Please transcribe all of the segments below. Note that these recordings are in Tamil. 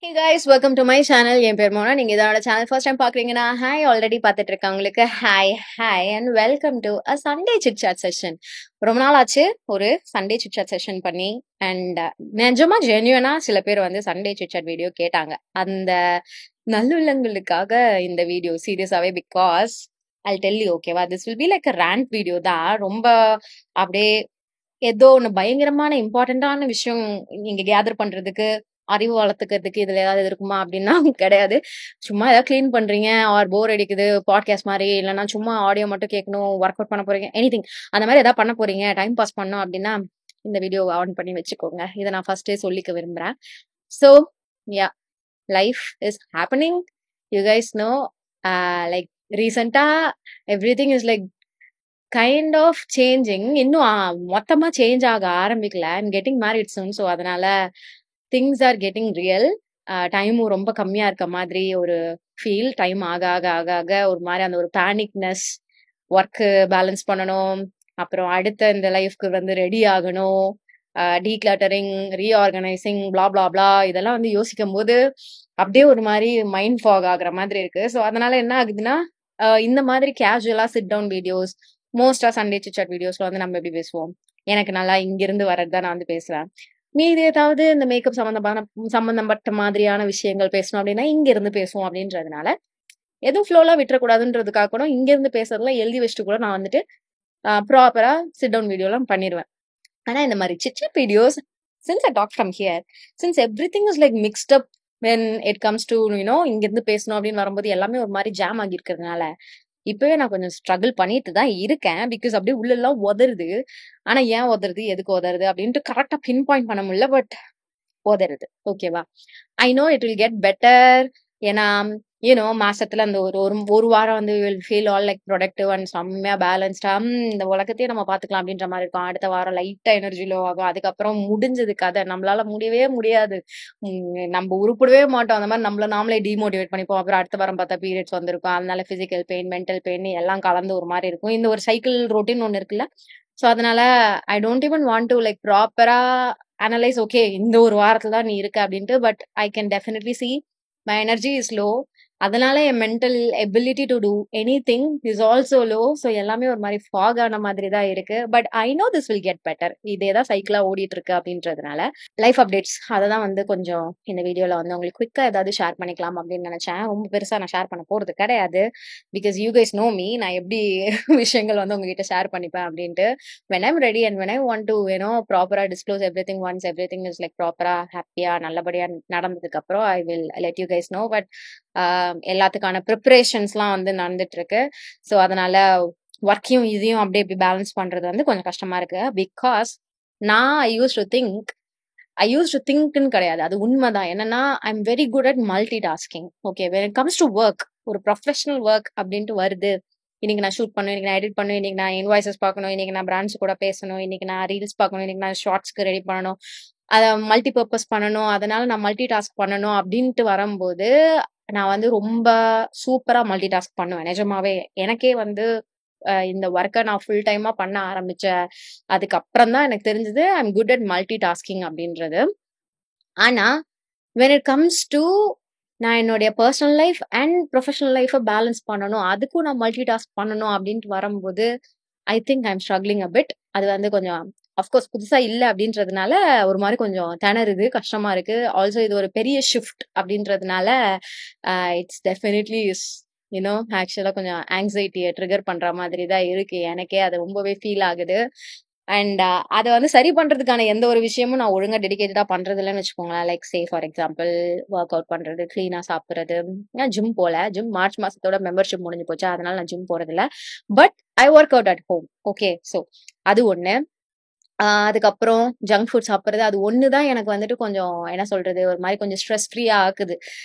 Hey guys, welcome to my channel. என் பேர் மோனா. நீங்க இதோட சேனல் ஃபர்ஸ்ட் டைம் பாக்குறீங்கன்னா ஹாய் ஆல்ரெடி பார்த்துட்டு இருக்கவங்களுக்கு hi and welcome to a Sunday chit chat session. ரொம்ப நாள் ஆச்சு ஒரு சண்டே சிட் சாட் செஷன் பண்ணி. அண்ட் நிஜமா ஜென்யூனா சில பேர் வந்து சண்டே சிட் சாட் வீடியோ கேட்டாங்க. அந்த நல்லுள்ளங்களுக்காக இந்த வீடியோ சீரியஸாவே பிகாஸ் I'll tell you, ஓகேவா, this will be like a rant video தான். ரொம்ப அப்படியே ஏதோ ஒண்ணு பயங்கரமான இம்பார்ட்டன்டான விஷயம் நீங்க கேதர் பண்றதுக்கு, அறிவு வளர்த்துக்கிறதுக்கு இதுல ஏதாவது இருக்குமா அப்படின்னா கிடையாது. சும்மா ஏதாவது கிளீன் பண்றீங்க ஆர் போர் அடிக்குது பாட்காஸ்ட் மாதிரி, இல்லைன்னா சும்மா ஆடியோ மட்டும் கேட்கணும், ஒர்க் அவுட் பண்ண போறீங்க, எனிதிங் அந்த மாதிரி ஏதாவது பண்ண போறீங்க, டைம் பாஸ் பண்ணணும் அப்படின்னா இந்த வீடியோ ஆன் பண்ணி வச்சுக்கோங்க. இதை நான் ஃபர்ஸ்டே சொல்லிக்க விரும்புறேன். So yeah, life is happening. You guys know, like ரீசெண்டா everything is like kind of changing. இன்னும் மொத்தமா சேஞ்ச் ஆக ஆரம்பிக்கல. I'm getting married soon. So அதனால திங்ஸ் ஆர் கெட்டிங் ரியல். டைமும் ரொம்ப கம்மியா இருக்க மாதிரி ஒரு ஃபீல். டைம் ஆக ஆக ஆக ஆக ஒரு மாதிரி அந்த ஒரு பேனிக்னஸ், ஒர்க்கு பேலன்ஸ் பண்ணணும், அப்புறம் அடுத்த இந்த லைஃப்க்கு வந்து ரெடி ஆகணும், டீக்ளட்டரிங், ரீஆர்கனைசிங், பிளா பிளா பிளா, இதெல்லாம் வந்து யோசிக்கும் போது அப்படியே ஒரு மாதிரி மைண்ட் ஃபாக் ஆகுற மாதிரி இருக்கு. ஸோ அதனால என்ன ஆகுதுன்னா, இந்த மாதிரி கேஷுவலா சிட் டவுன் வீடியோஸ், மோஸ்டா சண்டே சிட் வீடியோஸ்ல வந்து நம்ம எப்படி பேசுவோம், எனக்கு நல்லா இங்கிருந்து வர்றதுதான் நான் வந்து பேசுவேன். மீதி ஏதாவது இந்த மேக்கப் சம்பந்தப்பட்ட மாதிரியான விஷயங்கள் பேசணும் அப்படின்னா இங்க இருந்து பேசுவோம் அப்படின்றதுனால எதுவும் ஃப்ளோலா விட்டுறக்கூடாதுன்றதுக்காக கூட இங்க இருந்து பேசுறதுலாம் எழுதி வச்சுட்டு கூட நான் வந்துட்டு ப்ராப்பரா சிட் டவுன் வீடியோ எல்லாம் பண்ணிடுவேன். ஆனா இந்த மாதிரி chit videos, since I talk from here, since everything is like mixed up when it comes to இங்க இருந்து பேசணும் அப்படின்னு வரும்போது எல்லாமே ஒரு மாதிரி ஜாம் ஆகி இருக்கிறதுனால இப்பவே நான் கொஞ்சம் ஸ்ட்ரகிள் பண்ணிட்டு தான் இருக்கேன். பிகாஸ் அப்படியே உள்ள எல்லாம் உதறுது. ஆனா ஏன் உதறுது, எதுக்கு உதறுது அப்படின்ட்டு கரெக்டா பின் பாயிண்ட் பண்ண முடியல. பட் உதறுது, ஓகேவா. I know it will get better. ஏன்னா மாசத்துல அந்த ஒரு ஒரு ஒரு வாரம் வந்து will feel all like productive and செம்மையா பேலன்ஸ்டா இந்த உலகத்தையே நம்ம பாத்துக்கலாம் அப்படின்ற மாதிரி இருக்கும். அடுத்த வாரம் லைட்டா எனர்ஜி லோ ஆகும். அதுக்கப்புறம் முடிஞ்சது கதை, நம்மளால முடியவே முடியாது. நம்ம உருப்படவே மாட்டோம். அந்த மாதிரி நம்மள நாமளே டிமோட்டிவேட் பண்ணிப்போம். அப்புறம் அடுத்த வாரம் பார்த்தா பீரியட்ஸ் வந்திருக்கும். அதனால பிசிக்கல் பெயின், மென்டல் பெயின் எல்லாம் கலந்து ஒரு மாதிரி இருக்கும். இந்த ஒரு சைக்கிள் ரொட்டீன் ஒண்ணு இருக்குல்ல. ஸோ அதனால I don't even want to like ப்ராப்பரா அனலைஸ், ஓகே இந்த ஒரு வாரத்துல தான் நீ இருக்க அப்படின்ட்டு. But I can definitely see my energy is low. அதனால என் mental ability to do anything is also low. So எல்லாமே ஒரு மாதிரி ஃபாக் ஆன மாதிரி தான் இருக்கு. But I know this will get better. இதே தான் சைக்கிளா ஓடிட்டு இருக்கு அப்படின்றதுனால லைஃப் அப்டேட்ஸ் அதை தான் வந்து கொஞ்சம் இந்த வீடியோல வந்து உங்களுக்கு குவிக்கா ஏதாவது ஷேர் பண்ணிக்கலாம் அப்படின்னு நினைச்சேன். ரொம்ப பெருசா நான் ஷேர் பண்ண போறது கிடையாது. Because you guys know me, நான் எப்படி விஷயங்கள் வந்து உங்ககிட்ட ஷேர் பண்ணிப்பேன் அப்படின்ட்டு. when I'm ready and when I want to ப்ராப்பரா disclose everything once everything is like ப்ராப்பரா ஹாப்பியா நல்லபடியா நடந்ததுக்கு அப்புறம் I will let you guys know. But எல்லாத்துக்கான ப்ரிப்பரேஷன்ஸ்லாம் வந்து நடந்துட்டு இருக்கு. ஸோ அதனால ஒர்க்கையும் இதையும் அப்படியே இப்படி பேலன்ஸ் பண்றது வந்து கொஞ்சம் கஷ்டமா இருக்கு. பிகாஸ் நான் ஐ யூஸ் டு திங்க்னு கிடையாது, அது உண்மைதான். என்னன்னா I am very good at multi tasking. Okay, when it comes to work, ஒரு ப்ரொஃபஷனல் ஒர்க் அப்படின்ட்டு வருது, இன்னைக்கு நான் ஷூட் பண்ணணும், இன்னைக்கு நான் எடிட் பண்ணணும், இன்னைக்கு நான் இன்வாய்சஸ் பார்க்கணும், இன்னைக்கு நான் பிராண்ட்ஸ் கூட பேசணும், இன்னைக்கு நான் ரீல்ஸ் பார்க்கணும், இன்னைக்கு நான் ஷார்ட்ஸ்க்கு ரெடி பண்ணணும், அதை மல்டி பர்பஸ் பண்ணணும், அதனால நான் மல்டி டாஸ்க் பண்ணணும் அப்படின்ட்டு வரும்போது நான் வந்து ரொம்ப சூப்பரா மல்டி டாஸ்க் பண்ணுவேன். நிஜமாவே எனக்கே வந்து இந்த ஒர்க்கை நான் ஃபுல் டைமா பண்ண ஆரம்பிச்சேன். அதுக்கப்புறம் தான் எனக்கு தெரிஞ்சது I am good at multi tasking அப்படின்றது. ஆனா when it comes to நான் என்னுடைய பர்சனல் லைஃப் அண்ட் ப்ரொஃபஷனல் லைஃபை பேலன்ஸ் பண்ணணும், அதுக்கும் நான் மல்டி டாஸ்க் பண்ணணும் அப்படின்ட்டு வரும்போது I think I am struggling a bit. அது வந்து கொஞ்சம் அஃப்கோர்ஸ் புதுசா இல்லை அப்படின்றதுனால ஒரு மாதிரி கொஞ்சம் திணறுது, கஷ்டமா இருக்கு. ஆல்சோ இது ஒரு பெரிய ஷிஃப்ட் அப்படின்றதுனால இட்ஸ் டெஃபினெட்லி ஆக்சுவலா கொஞ்சம் ஆங்ஸைட்டியை ட்ரிகர் பண்ற மாதிரி தான் இருக்கு. எனக்கே அது ரொம்பவே ஃபீல் ஆகுது. அண்ட் அதை வந்து சரி பண்றதுக்கான எந்த ஒரு விஷயமும் நான் ஒழுங்கா டெடிகேட்டடா பண்றது இல்லைன்னு வச்சுக்கோங்களேன். Like say for example work out பண்றது, கிளீனா சாப்பிடுறது. நான் ஜிம் ஜிம் மார்ச் மாசத்தோட மெம்பர்ஷிப் முடிஞ்சு போச்சு, அதனால நான் ஜிம் போறது இல்லை. But I work out at home. Okay, so அது ஒண்ணு. அதுக்கப்புறம் ஜங்க் ஃபுட் சாப்பிட்றது, அது ஒண்ணுதான் எனக்கு வந்துட்டு கொஞ்சம் என்ன சொல்றது, ஒரு மாதிரி கொஞ்சம் ஸ்ட்ரெஸ் ஃப்ரீயா ஆக்குது.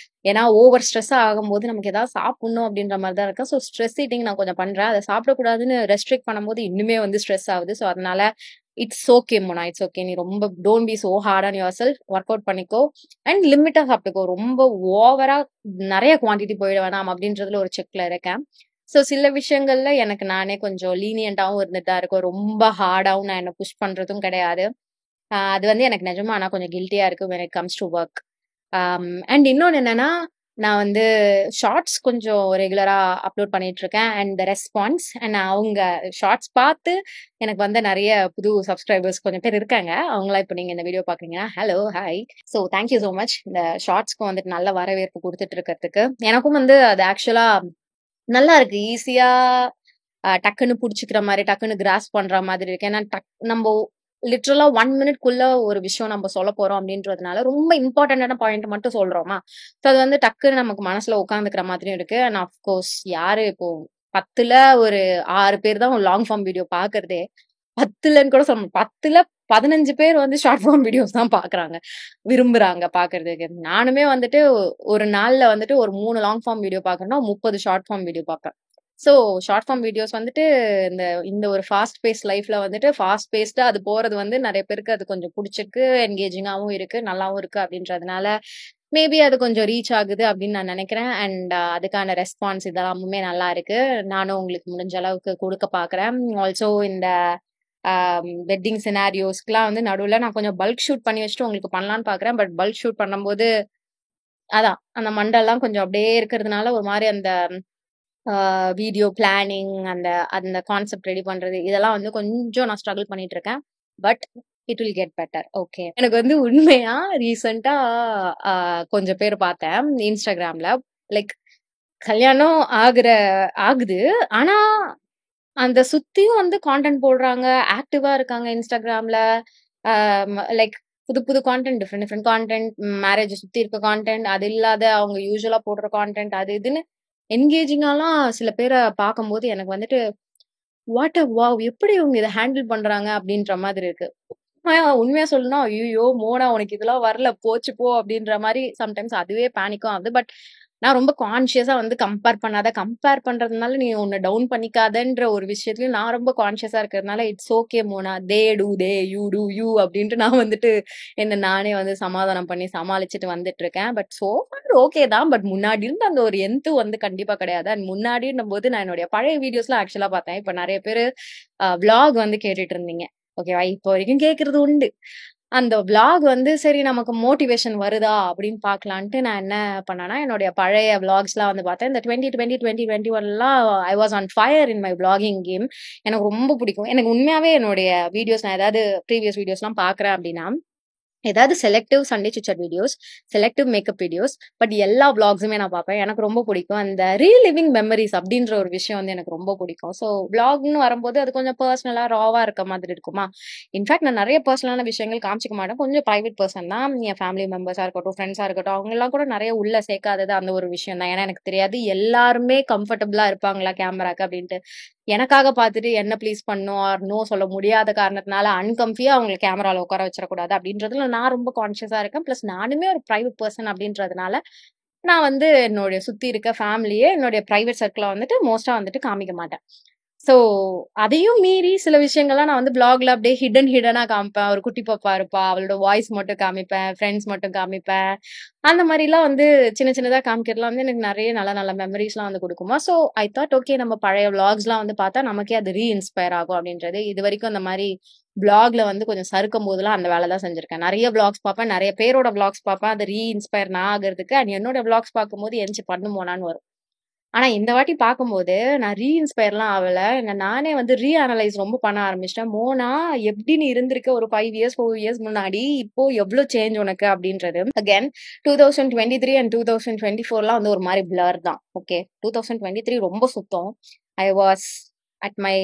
ஏன்னா ஓவர் ஸ்ட்ரெஸ்ஸா ஆகும்போது நமக்கு ஏதாவது சாப்பிடணும் அப்படின்ற மாதிரி தான் இருக்கு. ஸோ ஸ்ட்ரெஸ் ஈட்டிங் நான் கொஞ்சம் பண்றேன். அதை சாப்பிடக்கூடாதுன்னு ரெஸ்ட்ரிக்ட் பண்ணும்போது இன்னுமே வந்து ஸ்ட்ரெஸ் ஆகுது. ஸோ அதனால it's okay Mona, it's okay. நீ ரொம்ப don't be so heart on your self. Work out பண்ணிக்கோ அண்ட் லிமிட்டா சாப்பிட்டுக்கோ. ரொம்ப ஓவரா நிறைய குவான்டிட்டி போயிட வேணாம் அப்படின்றதுல ஒரு செக்ல இருக்கேன். ஸோ சில விஷயங்கள்ல எனக்கு நானே கொஞ்சம் லீனியண்டாவும் இருந்துட்டு தான் இருக்கும். ரொம்ப ஹார்டாவும் நான் என்ன புஷ் பண்றதும் கிடையாது. அது வந்து எனக்கு நிஜமா ஆனா கொஞ்சம் கில்ட்டியா இருக்கு when it comes to work. And இன்னொன்னு என்னன்னா, நான் வந்து ஷார்ட்ஸ் கொஞ்சம் ரெகுலரா அப்லோட் பண்ணிட்டு இருக்கேன். அண்ட் த ரெஸ்பான்ஸ் அண்ட் அவங்க ஷார்ட்ஸ் பார்த்து எனக்கு வந்து நெறைய புது சப்ஸ்கிரைபர்ஸ் கொஞ்சம் பேர் இருக்காங்க. அவங்கலாம் இப்ப நீங்க இந்த வீடியோ பார்க்குறீங்கன்னா, hello, hi. So thank you so much. இந்த ஷார்ட்ஸ்க்கு வந்துட்டு நல்ல வரவேற்பு குடுத்துட்டு இருக்கிறதுக்கு. எனக்கும் வந்து அது ஆக்சுவலா நல்லா இருக்கு. ஈஸியா டக்குன்னு புடிச்சுக்கிற மாரி, டக்குன்னு கிராஸ்ப் பண்ற மாதிரி இருக்கு. ஏன்னா நம்போ லிட்டரலா 1 மினிட்குள்ள ஒரு விஷயம் நம்ம சொல்லப் போறோம் அப்படின்றதுனால, ரொம்ப இம்பார்ட்டன்டான பாயிண்ட் மட்டும் சொல்றோமா, ஸோ அது வந்து டக்குன்னு நமக்கு மனசுல உட்கார்ந்துக்கிற மாதிரியும் இருக்கு. அண்ட் ஆஃப் கோர்ஸ் யாரு இப்போ 10ல ஒரு 6 பேர் தான் லாங் ஃபார்ம் வீடியோ பார்க்கிறதே. 10லன்னு கூட சொல்ல 10ல 15 பேர் வந்து ஷார்ட் ஃபார்ம் வீடியோஸ் தான் பார்க்குறாங்க. விரும்புறாங்க பார்க்கறதுக்கு. நானுமே வந்துட்டு ஒரு நாள்ல வந்துட்டு ஒரு 3 லாங் ஃபார்ம் வீடியோ பார்க்கணும்னா 30 ஷார்ட் ஃபார்ம் வீடியோ பார்ப்பேன். ஸோ ஷார்ட் ஃபார்ம் வீடியோஸ் வந்துட்டு இந்த இந்த ஒரு ஃபாஸ்ட் பேஸ் லைஃப்ல வந்துட்டு ஃபாஸ்ட் பேஸ்டா அது போறது வந்து நெறைய பேருக்கு அது கொஞ்சம் புடிச்சிருக்கு, என்கேஜிங்காவும் இருக்கு, நல்லாவும் இருக்கு அப்படின்றதுனால, மேபி அது கொஞ்சம் ரீச் ஆகுது அப்படின்னு நான் நெனைக்கிறேன். அண்ட் அதுக்கான ரெஸ்பான்ஸ் இதெல்லாமுமே நல்லா இருக்கு. நானும் உங்களுக்கு முடிஞ்ச அளவுக்கு குடுக்க பார்க்குறேன். ஆல்சோ இந்த வெட்டிங் சினாரியோஸ்க்குலாம் வந்து நடுவுல நான் கொஞ்சம் பல்க் ஷூட் பண்ணி வச்சுட்டு உங்களுக்கு பண்ணலான்னு பார்க்குறேன். பட் பல்க் ஷூட் பண்ணும்போது அதான் அந்த மண்டல்லாம் கொஞ்சம் அப்படியே இருக்கிறதுனால ஒரு மாரி அந்த வீடியோ பிளானிங் அந்த அந்த கான்செப்ட் ரெடி பண்றது இதெல்லாம் வந்து கொஞ்சம் நான் ஸ்ட்ரகிள் பண்ணிட்டு இருக்கேன். But it will get better. Okay. எனக்கு வந்து உண்மையா ரீசெண்டா கொஞ்சம் பேர் பார்த்தேன் இன்ஸ்டாகிராம்ல. லைக் கல்யாணம் ஆகுது. ஆனா அந்த சுத்தியும் வந்து கான்டென்ட் போடுறாங்க. ஆக்டிவா இருக்காங்க இன்ஸ்டாகிராம்ல. லைக் புது புது content, different different content, marriage சுத்தி இருக்க கான்டென்ட், அது இல்லாத அவங்க யூசுவலா போடுற கான்டென்ட் அது இதுன்னு என்கேஜிங்காலாம் சில பேர பார்க்கும்போது எனக்கு வந்துட்டு, வாட் அ வாவ்! எப்படி இவங்க இத ஹேண்டில் பண்றாங்க அப்படின்ற மாதிரி இருக்கு. உண்மையா சொல்லணும்னா, "ஐய்யயோ! மோனா உனக்கு இதெல்லாம் வரல, போச்சு போ" அப்படின்ற மாரி சம்டைம்ஸ் அதுவே பேனிக்கும் ஆகுது. பட் நான் ரொம்ப கான்ஷியஸா வந்து கம்பேர் பண்ணாத, கம்பேர் பண்றதுனால நீ உன்ன டவுன் பண்ணிக்காதன்ற ஒரு விஷயத்துலயும் நான் ரொம்ப கான்ஷியஸா இருக்கிறதுனால, "it's okay Mona. They do they, you do you" அப்படின்ட்டு நான் வந்துட்டு என்ன நானே வந்து சமாதானம் பண்ணி சமாளிச்சுட்டு வந்துட்டு இருக்கேன். பட் சோ ஃபார் ஓகே தான். பட் முன்னாடி இருந்த அந்த ஒரு வந்து கண்டிப்பா கிடையாது. அண்ட் முன்னாடின்னும்போது நான் என்னுடைய பழைய வீடியோஸ்லாம் ஆக்சுவலா பார்த்தேன். இப்ப நெறைய பேரு விளாக் வந்து கேட்டுட்டு இருந்தீங்க. ஓகேவா? இப்போ வரைக்கும் கேட்கறது உண்டு. அந்த விளாக் வந்து சரி நமக்கு மோட்டிவேஷன் வருதா அப்படின்னு பார்க்கலான்ட்டு நான் என்ன பண்ணேன்னா, என்னுடைய பழைய விளாக்ஸ்லாம் வந்து பார்த்தேன். இந்த 2020, 2021லாம் I was on fire in my vlogging game. எனக்கு ரொம்ப பிடிக்கும். எனக்கு உண்மையாவே என்னுடைய வீடியோஸ் நான் ஏதாவது ப்ரீவியஸ் வீடியோஸ்லாம் பார்க்குறேன் அப்படின்னா, ஏதாவது selective Sunday chit-chat videos, selective makeup videos, but எல்லா விளாக்ஸுமே நான் பார்ப்பேன். எனக்கு ரொம்ப பிடிக்கும். அந்த ரீலிவிங் மெமரீஸ் அப்படின்ற ஒரு விஷயம் வந்து எனக்கு ரொம்ப பிடிக்கும். ஸோ விளாக்ன்னு வரும்போது அது கொஞ்சம் பர்சனலா, ராவா இருக்க மாதிரி இருக்குமா. இன்ஃபேக்ட் நான் நெறைய பர்சனலான விஷயங்கள் காமிச்சுக்க மாட்டேன். கொஞ்சம் பிரைவேட் பர்சன் தான். என் ஃபேமிலி மெம்பர்ஸா இருக்கட்டும், ஃப்ரெண்ட்ஸா இருக்கட்டும், அவங்கலாம் கூட நெறைய உள்ள சேர்க்காதது அந்த ஒரு விஷயம் தான். ஏன்னா எனக்கு தெரியாது எல்லாருமே கம்ஃபர்டபுளா இருப்பாங்களா கேமராக்கு அப்படின்ட்டு. எனக்காக பார்த்துட்டு என்ன ப்ளீஸ் பண்ணணும் ஆர் நோ சொல்ல முடியாத காரணத்தினால அன்கம்ஃபியா அவங்கள கேமரால உட்கார வச்சிடக்கூடாது அப்படின்றதுல நான் ரொம்ப கான்ஷியஸா இருக்கேன். பிளஸ் நானுமே ஒரு பிரைவேட் பர்சன் அப்படின்றதுனால நான் வந்து என்னுடைய சுத்தி இருக்க ஃபேமிலியே என்னுடைய பிரைவேட் சர்க்கிள வந்துட்டு மோஸ்டா வந்துட்டு காமிக்க மாட்டேன். ஸோ அதையும் மீறி சில விஷயங்கள்லாம் நான் வந்து வ்ளாக்ல அப்படியே ஹிடனா காமிப்பேன். ஒரு குட்டி பாப்பா இருப்பா. அவளோட வாய்ஸ் மட்டும் காமிப்பேன். ஃப்ரெண்ட்ஸ் மட்டும் காமிப்பேன். அந்த மாரிலாம் வந்து சின்ன சின்னதா காமிக்கிறதுலாம் வந்து எனக்கு நெறைய நல்ல நல்ல மெமரீஸ்லாம் வந்து குடுக்குமா. ஸோ ஐ தாட் ஓகே நம்ம பழைய விளாக்ஸ்லாம் வந்து பார்த்தா நமக்கே அது இன்ஸ்பயர் ஆகும் அப்படின்றது. இதுவரைக்கும் அந்த மாரி விளாக்ல வந்து கொஞ்சம் சறுக்கும்போதெல்லாம் அந்த வேல தான் செஞ்சிருக்கேன். நெறைய விளாக்ஸ் பார்ப்பேன். நெறைய பேரோட விளாக்ஸ் பார்ப்பேன். அது இன்ஸ்பயர் நான் ஆகுறதுக்கு அண்ட் என்னோட விளாக்ஸ் பார்க்கும்போது எந்திச்சு பண்ணுமோனான்னு வரும். ஆனா இந்த வாட்டி பார்க்கும்போது, நான் இன்ஸ்பயர்லாம் ஆவல. நானே வந்து அனலைஸ் ரொம்ப பண்ண ஆரம்பிச்சுட்டேன். மோனா எப்படி நீ இருந்திருக்க ஒரு 5 இயர்ஸ், 4 இயர்ஸ் முன்னாடி, இப்போ எவ்ளோ சேஞ்ச் உனக்கு அப்படின்றது. அகைன் 2023 அண்ட் 2024லாம் வந்து ஒரு மாரி பிளர் தான். ஓகே. 2023 ரொம்ப சுத்தம். I was at my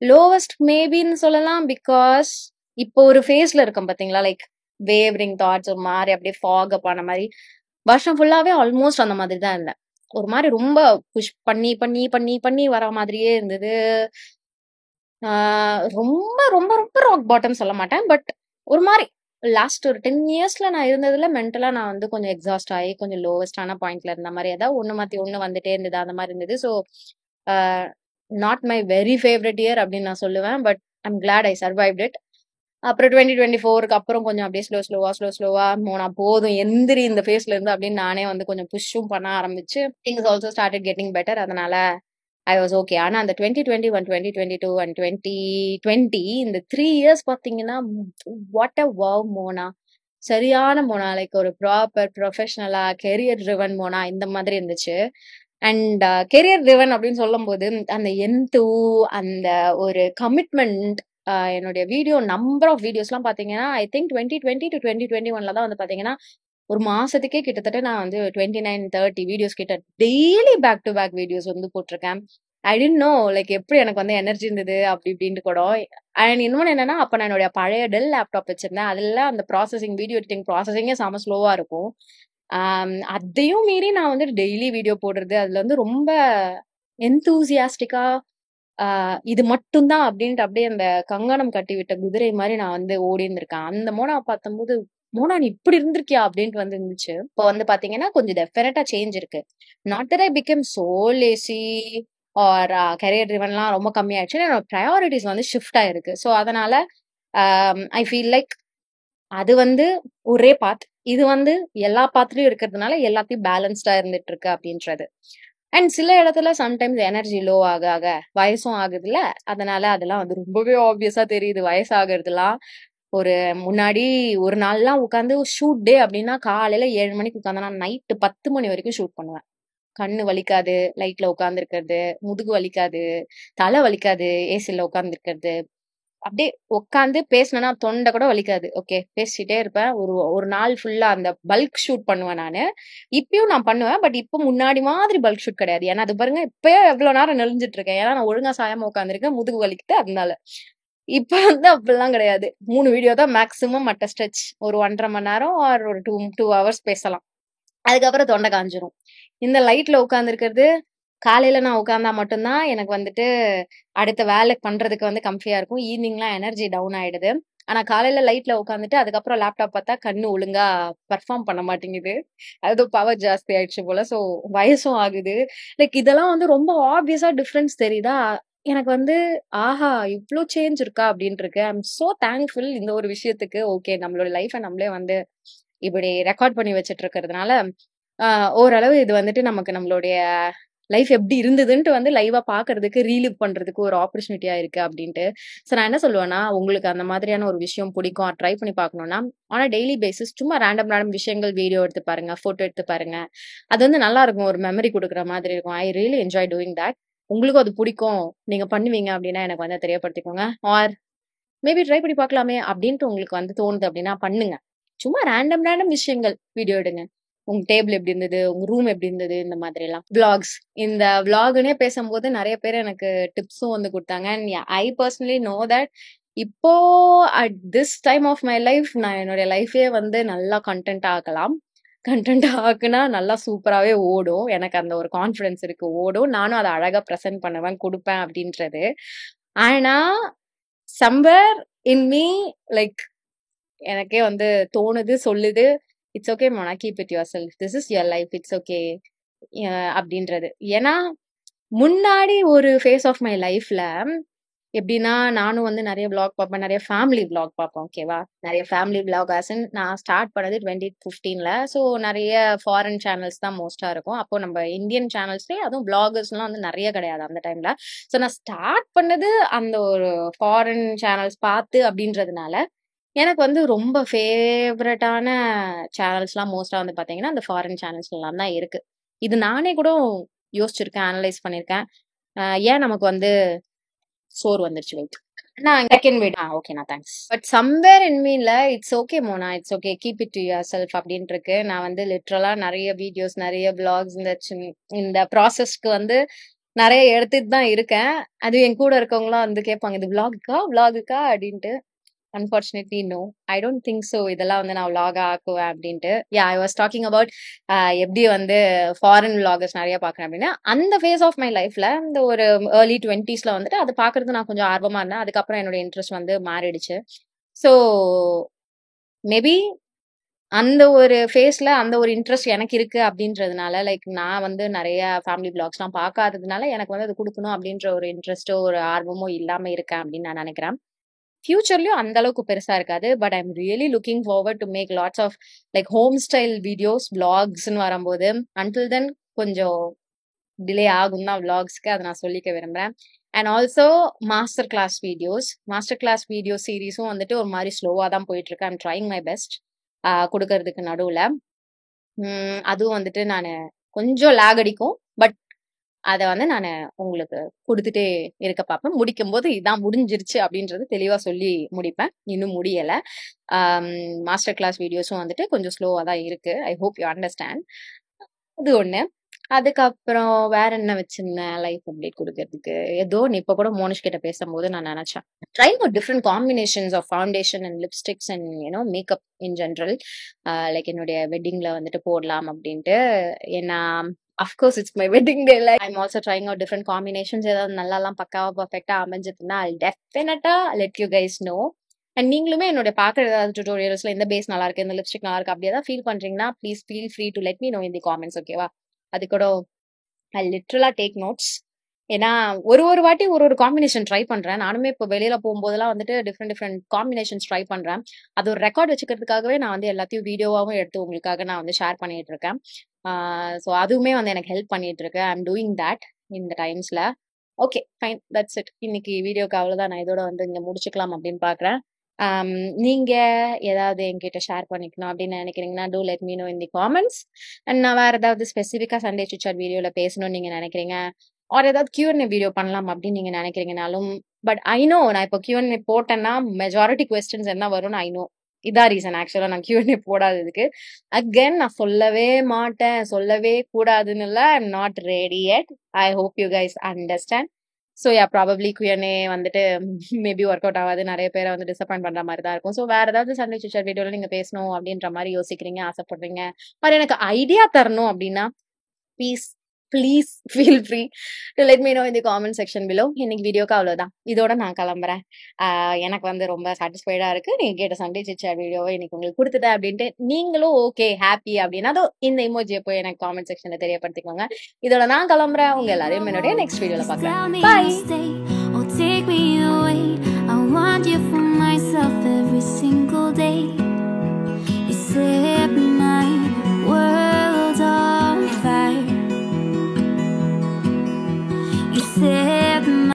lowest மேபின்னு சொல்லலாம். பிகாஸ் இப்போ ஒரு ஃபேஸ்ல இருக்கேன் பார்த்தீங்களா? லைக் வேவரிங் தாட்ஸ் ஒரு மாரி அப்படியே ஃபாக் அப் ஆன மாரி. வருஷம் ஃபுல்லாவே ஆல்மோஸ்ட் அந்த மாதிரி தான் இருந்தேன். ஒரு மாரி ரொம்ப புஷ் பண்ணி, பண்ணி, பண்ணி, பண்ணி வர மாதிரியே இருந்தது. ஆ ரொம்ப, ரொம்ப, ரொம்ப ராக் பாட்டம் சொல்ல மாட்டேன். பட் ஒரு மாரி லாஸ்ட் ஒரு 10 இயர்ஸ்ல நான் இருந்ததுல மென்டலா நான் வந்து கொஞ்சம் எக்ஸாஸ்ட் ஆயி, கொஞ்சம் லோவஸ்ட்டான பாயிண்ட்ல இருந்த மாரி ஏதாவது ஒண்ணு மாத்தி ஒண்ணு வந்துட்டே இருந்தது. அந்த மாரி இருந்தது. So uh not my very favourite year அப்படின்னு நான் சொல்லுவேன். But I'm glad I survived it. அப்புறம் 2024க்கு அப்புறம் கொஞ்சம் அப்படியே ஸ்லோவா மோனா போதும் எந்திரி இந்த ஃபேஸ்ல இருந்து அப்படின்னு நானே வந்து கொஞ்சம் புஷ்ஷும் பண்ண ஆரம்பிச்சு things also started getting better. அதனால ஐ வாஸ் ஓகே. ஆனா அந்த 2021, 2022 அண்ட் 2020 இந்த 3 இயர்ஸ் பாத்தீங்கன்னா வாட் அ வாவ் மோனா. சரியான மோனா. லைக் ஒரு ப்ராப்பர் ப்ரொஃபஷனலா கெரியர் ட்ரிவன் மோனா இந்த மாதிரி இருந்துச்சு. அண்ட் கெரியர் ட்ரிவன் அப்படின்னு சொல்லும்போது, அந்த அந்த ஒரு கமிட்மெண்ட் என்னுடைய நம்பர் ஆஃப் வீடியோஸ்லாம் பார்த்தீங்கன்னா, ஐ திங்க் 2020 to 2021ல தான் வந்து பார்த்தீங்கன்னா, ஒரு மாசத்துக்கே கிட்டத்தட்ட நான் வந்து 29, 30 வீடியோஸ் கிட்ட daily back to back videos வந்து போட்டிருக்கேன். ஐ டிட்ன்ட் நோ லைக் எப்படி எனக்கு வந்து எனர்ஜி இருந்தது அப்படி இப்படின்ட்டு கூட. அண்ட் இன்னொன்னு என்னன்னா, அப்ப நான் என்னுடைய பழைய டெல் லேப்டாப் வச்சிருந்தேன். அதுல அந்த வீடியோ எடிட்டிங் ப்ராசஸிங்கே செம ஸ்லோவா இருக்கும். அதையும் மீறி நான் வந்து டெய்லி வீடியோ போடுறது, அதுல வந்து ரொம்ப எந்தூசியாஸ்டிக்கா இது மட்டும் தான் அப்படின்ட்டு அப்படியே அந்த கங்கணம் கட்டி விட்ட குதிரை மாதிரி நான் வந்து ஓடி இருந்திருக்கேன். அந்த மோனாவ பார்த்தம்போது, "மோனா நீ இப்படி இருந்திருக்கியா?" அப்படின்ட்டு வந்து இருந்துச்சு. இப்போ வந்து பார்த்தீங்கன்னா, கொஞ்சம் டெஃபினட்டா சேஞ்ச் இருக்கு. Not that I become so lazy or career ட்ரிவன்லாம் ரொம்ப கம்மியாயிடுச்சு. என்னோட பிரையாரிட்டீஸ் வந்து ஷிஃப்ட் ஆயிருக்கு. ஸோ அதனால ஐ ஃபீல் லைக் அது வந்து ஒரே பாத். இது வந்து எல்லா பாத்லயும் இருக்கிறதுனால எல்லாத்தையும் பேலன்ஸ்டா இருந்துட்டு இருக்கு அப்படின்றது. அண்ட் சில இடத்துல சம்டைம்ஸ் எனர்ஜி லோ ஆக ஆக வயசும் ஆகுதுல்ல, அதனால அதெல்லாம் வந்து ரொம்பவே ஆப்வியஸா தெரியுது வயசாகிறதுலாம். ஒரு முன்னாடி ஒரு நாள்லாம் உட்காந்து ஷூட் டே அப்படின்னா காலையில 7 மணிக்கு உட்காந்தனா நைட்டு 10 மணி வரைக்கும் ஷூட் பண்ணுவேன். கண்ணு வலிக்காது, லைட்ல உட்கார்ந்து இருக்கிறது, முதுகு வலிக்காது, தலை வலிக்காது, ஏசில உட்கார்ந்து இருக்கிறது. அப்படியே உட்காந்து பேசினேன்னா தொண்டை கூட வலிக்காது. ஓகே பேசிட்டே இருப்பேன். ஒரு ஒரு நாள் ஃபுல்லா அந்த பல்க் ஷூட் பண்ணுவேன் நானு. இப்பயும் நான் பண்ணுவேன். பட் இப்ப முன்னாடி மாதிரி பல்க் ஷூட் கிடையாது. ஏன்னா அது பாருங்க இப்பயே எவ்வளவு நேரம் நெளிஞ்சிட்டு இருக்கேன். ஏன்னா நான் ஒழுங்கா சாயாம உட்காந்துருக்கேன். முதுகு வலிக்குது அதனால. இப்ப வந்து அப்படிலாம் கிடையாது. 3 வீடியோ தான் மேக்ஸிமம் அட் ஸ்ட்ரெச். ஒரு 1 1/2 மணி நேரம் ஆர் ஒரு 2 ஹவர்ஸ் பேசலாம். அதுக்கப்புறம் தொண்டை காஞ்சிரும். இந்த லைட்ல உட்கார்ந்திருக்கிறது, காலையில நான் உட்கார்ந்தா மட்டும் தான் எனக்கு வந்துட்டு அடுத்த வேலை பண்றதுக்கு வந்து கம்ஃபியா இருக்கும். ஈவினிங்லாம் எனர்ஜி டவுன் ஆயிடுது. ஆனா காலையில லைட்ல உட்காந்துட்டு அதுக்கப்புறம் லேப்டாப் பார்த்தா கண்ணு ஒழுங்கா பெர்ஃபார்ம் பண்ண மாட்டேங்குது. அது பவர் ஜாஸ்தி ஆயிடுச்சு போல. ஸோ வயசும் ஆகுது. லைக் இதெல்லாம் வந்து ரொம்ப ஆப்வியஸா டிஃபரன்ஸ் தெரியுதா? எனக்கு வந்து ஆஹா! இவ்ளோ சேஞ்ச் இருக்கா அப்டின்ட்டு இருக்கு. ஐ அம் சோ தேங்க்ஃபுல் இந்த ஒரு விஷயத்துக்கு. ஓகே நம்மளோட லைஃப நம்மளே வந்து இப்படி ரெக்கார்ட் பண்ணி வச்சுட்டு இருக்கிறதுனால, அ ஓரளவு இது வந்துட்டு நமக்கு நம்மளுடைய லைஃப் எப்படி இருந்ததுன்ட்டு வந்து லைவா பார்க்கறதுக்கு, ரீலிவ் பண்றதுக்கு ஒரு ஆப்பர்ச்சுனிட்டியா இருக்கு அப்டின்ட்டு. ஸோ நான் என்ன சொல்லுவேன்னா, உங்களுக்கு அந்த மாதிரியான ஒரு விஷயம் பிடிக்கும், ட்ரை பண்ணி பார்க்கணும்னா, ஆன் அ டெய்லி பேசிஸ் சும்மா ரேண்டம் விஷயங்கள் வீடியோ எடுத்து பாருங்க, ஃபோட்டோ எடுத்து பாருங்க. அது வந்து நல்லா இருக்கும். ஒரு மெமரி குடுக்குற மாதிரி இருக்கும். I really enjoy doing that. உங்களுக்கும் அது பிடிக்கும். நீங்க பண்ணுவீங்க அப்டின்னா எனக்கு வந்து தெரியப்படுத்திக்கோங்க. ஆர் மேபி ட்ரை பண்ணி பார்க்கலாமே அப்டின்ட்டு உங்களுக்கு வந்து தோணுது அப்டின்னா பண்ணுங்க. சும்மா ரேண்டம் விஷயங்கள் வீடியோ எடுங்க. உங்க டேபிள் எப்படி இருந்தது? உங்க ரூம் எப்படி இருந்தது? இந்த மாதிரிலாம். விளாக்ஸ். இந்த விளாக்ன்னே பேசம்போது நெறைய பேர் எனக்கு டிப்ஸும் வந்து குடுத்தாங்க. And I personally know that இப்போ at this time of my life நான் என்னுடைய லைஃபே வந்து நல்லா கன்டென்ட் ஆக்கலாம். கன்டென்ட் ஆக்குனா நல்லா சூப்பராவே ஓடும். எனக்கு அந்த ஒரு கான்ஃபிடன்ஸ் இருக்கு. ஓடும். நானும் அத அழகா பிரசன்ட் பண்ணுவேன், குடுப்பேன் அப்டின்றது. ஆனா சம்வேர் இன் மீ லைக் எனக்கே வந்து தோணுது, சொல்லுது. It's okay Mona keep it yourself. This is your life. It's okay. அப்படின்றது. ஏன்னா, முன்னாடி ஒரு ஃபேஸ் ஆஃப் மை லைஃப்ல எப்படின்னா, நானும் வந்து நெறைய விளாக் பார்ப்பேன். நெறைய ஃபேமிலி விளாக் பார்ப்பேன். ஓகேவா? நெறைய ஃபேமிலி விளாக் ஆஸ் இன் நான் ஸ்டார்ட் பண்ணது 2015ல. ஸோ நெறைய ஃபாரின் சேனல்ஸ் தான் மோஸ்ட்டா இருக்கும். அப்போ நம்ம இந்தியன் சேனல்ஸ்லயே அதுவும் விளாகர்ஸ்லாம் வந்து நெறைய கிடையாது அந்த டைம்ல. ஸோ நான் ஸ்டார்ட் பண்ணது அந்த ஒரு ஃபாரின் சேனல்ஸ் பார்த்து அப்படின்றதுனால, எனக்கு வந்து ரொம்ப ஃபேவரட்டான சேனல்ஸ்லாம் மோஸ்ட்டா வந்து பார்த்தீங்கன்னா, அந்த ஃபாரின் சேனல்ஸ்லாம் தான் இருக்கு. இது நானே கூட யோசிச்சிருக்கேன், அனலைஸ் பண்ணியிருக்கேன். ஏன் நமக்கு வந்து சோறு வந்துருச்சு வெயிட். நான் செகண்ட் வீடு ஓகேண்ணா தேங்க்ஸ். பட் சம்வேர் இன் மீன்ல it's okay Mona, it's okay keep it to your self அப்படின்னு இருக்கு. நான் வந்து லிட்ரலா நெறைய வீடியோஸ், நெறைய விளாக்ஸ் இந்த ப்ராசஸ்க்கு வந்து நெறைய எடுத்துட்டு தான் இருக்கேன். அதுவும் என் கூட இருக்கவங்கலாம் வந்து கேட்பாங்க, "இது விளாகுக்கா?" அப்படின்ட்டு. Unfortunately no. I don't think so. இதெல்லாம் வந்து நான் விளாகா ஆக்குவேன் அப்படின்ட்டு. ஐ வாஸ் டாக்கிங் அபவுட் எப்படி வந்து ஃபாரின் விளாகர்ஸ் நெறைய பார்க்குறேன் அப்படின்னா, அந்த ஃபேஸ் ஆஃப் மை லைஃப்ல இந்த ஒரு ஏர்லி 20ஸ்ல வந்துட்டு அது பார்க்கறதுக்கு நான் கொஞ்சம் ஆர்வமா இருந்தேன். அதுக்கப்புறம் என்னோட இன்ட்ரெஸ்ட் வந்து மாறிடுச்சு. ஸோ மேபி அந்த ஒரு ஃபேஸ்ல அந்த ஒரு இன்ட்ரெஸ்ட் எனக்கு இருக்கு அப்படின்றதுனால, லைக் நான் வந்து நெறைய ஃபேமிலி விளாக்ஸ்லாம் பார்க்காததுனால, எனக்கு வந்து அது குடுக்கணும் அப்படின்ற ஒரு இன்ட்ரெஸ்ட்டோ, ஒரு ஆர்வமோ இல்லாம இருக்கேன் அப்படின்னு நான் நெனைக்கிறேன். ஃபியூச்சர்லயும் அந்த அளவுக்கு பெருசா இருக்காது. But I'm really looking forward to make lots of like home style videos, விளாக்ஸ்ன்னு வரும்போது. அன்டில் தென் கொஞ்சம் டிலே ஆகும் தான் விளாக்ஸ்க்கு. அத நான் சொல்லிக்க விரும்புறேன். And also master class videos. Master class video சீரிஸும் வந்துட்டு ஒரு மாரி ஸ்லோவா தான் போயிட்டு இருக்கு. I'm trying my best. குடுக்கறதுக்கு நடுவுல. அதுவும் வந்துட்டு நானு கொஞ்சம் லேக் அடிக்கும். பட் அத வந்து நானு உங்களுக்கு குடுத்துட்டே இருக்க பார்ப்பேன். முடிக்கும்போது இதான் முடிஞ்சிருச்சு அப்படின்றது தெளிவா சொல்லி முடிப்பேன். இன்னும் முடியல. மாஸ்டர் கிளாஸ் வீடியோஸும் வந்துட்டு கொஞ்சம் ஸ்லோவா தான் இருக்கு. I hope you understand. அது ஒண்ணு. அதுக்கப்புறம் வேற என்ன வச்சிருந்தேன் லைஃப் அப்டேட் குடுக்கறதுக்கு. ஏதோ இப்ப கூட மோனிஷ் கிட்ட பேசும்போது நான் நெனச்சேன். Trying out different combinations of foundation and lipsticks and makeup in general. Like என்னுடைய வெட்டிங்ல வந்துட்டு போடலாம் அப்படின்ட்டு. ஏன்னா of course it's my wedding day. Like I am also trying out different combinations. ஏதாவது நல்லாலாம் பக்காவா பெர்ஃபெக்ட்டா அமைஞ்சதுன்னா I definitely let you guys know. And நீங்களுமே என்னுடைய பார்க்குற ஏதாவது டுட்டோரியல்ஸ்ல இந்த பேஸ் நல்லா இருக்கு, இந்த லிப்ஸ்டிக் நல்லா இருக்கு அப்படி ஏதாவது ஃபீல் பண்றீங்கன்னா please feel free to let me know in the comments. ஓகேவா? அது கூட ஐ லிட்ரலா டேக் நோட்ஸ். ஏன்னா ஒரு வாட்டி ஒரு காம்பினேஷன் ட்ரை பண்றேன். நானுமே இப்போ வெளியில போகும்போதெல்லாம் வந்துட்டு டிஃப்ரெண்ட் காம்பினேஷன்ஸ் ட்ரை பண்றேன். அது ஒரு ரெக்கார்ட் வச்சுக்கிறதுக்காகவே நான் வந்து எல்லாத்தையும் வீடியோவாவும் எடுத்து உங்களுக்காக நான் வந்து ஷேர் பண்ணிட்டு இருக்கேன். ஸோ அதுவுமே வந்து எனக்கு ஹெல்ப் பண்ணிட்டு இருக்கு. ஐ எம் டூயிங் தட் இந்த டைம்ஸ்ல. Okay fine, that's it. இன்னைக்கு வீடியோக்கு அவ்வளவுதான். நான் இதோட வந்து இங்க முடிச்சுக்கலாம் அப்படின்னு பாக்குறேன். நீங்க ஏதாவது என்கிட்ட ஷேர் பண்ணிக்கணும் அப்படின்னு நினைக்கிறீங்கன்னா do let me know in the comments. And நான் வேற ஏதாவது ஸ்பெசிஃபிக்கா சண்டே சிட் சாட் வீடியோல பேசணும்னு நீங்க நினைக்கிறீங்க, ஆர் ஏதாவது Q&A வீடியோ பண்ணலாம் அப்படின்னு நீங்க நினைக்கிறீங்கனாலும், பட் ஐ நோ நான் இப்போ Q&A போட்டேன்னா மெஜாரிட்டி கொஸ்டின்ஸ் என்ன வரும்னு ஐ நோ. இதான் ரீசன் ஆக்சுவலா நான் Q&A போடாததுக்கு. அகெயின் நான் சொல்லவே மாட்டேன், சொல்லவே கூடாதுன்னு இல்ல. I am not ready yet. I hope you guys understand. So yeah probably Q&A வந்துட்டு மேபி ஒர்க் அவுட் ஆகாது, நிறைய பேரை வந்து டிசப்பாயிண்ட் பண்ற மாதிரி தான் இருக்கும். ஸோ வேற ஏதாவது சண்டே சிட் சாட் வீடியோல நீங்க பேசணும் அப்படின்ற மாதிரி யோசிக்கிறீங்க, ஆசைப்படுறீங்க, ஆர் எனக்கு ஐடியா தரணும் அப்படின்னா please please feel free to let me know இந்த காமெண்ட் செக்ஷன் பிலோ. இன்னைக்கு வீடியோக்கு அவ்வளோதான். இதோட நான் கிளம்புறேன். எனக்கு வந்து ரொம்ப சாட்டிஸ்ஃபைடா இருக்கு. நீங்க கேட்ட சண்டே சிட் சாட் வீடியோவை இன்னைக்கு உங்களுக்கு கொடுத்துட்டேன் அப்படின்ட்டு நீங்களும் ஓகே ஹாப்பி அப்படின்னா இந்த இமோஜியை போய் எனக்கு காமெண்ட் செக்ஷன்ல தெரியப்படுத்திக்கோங்க. இதோட நான் கிளம்புறேன். உங்க எல்லாரையும் என்னுடைய நெக்ஸ்ட் வீடியோல பார்க்கலாம். பாய்.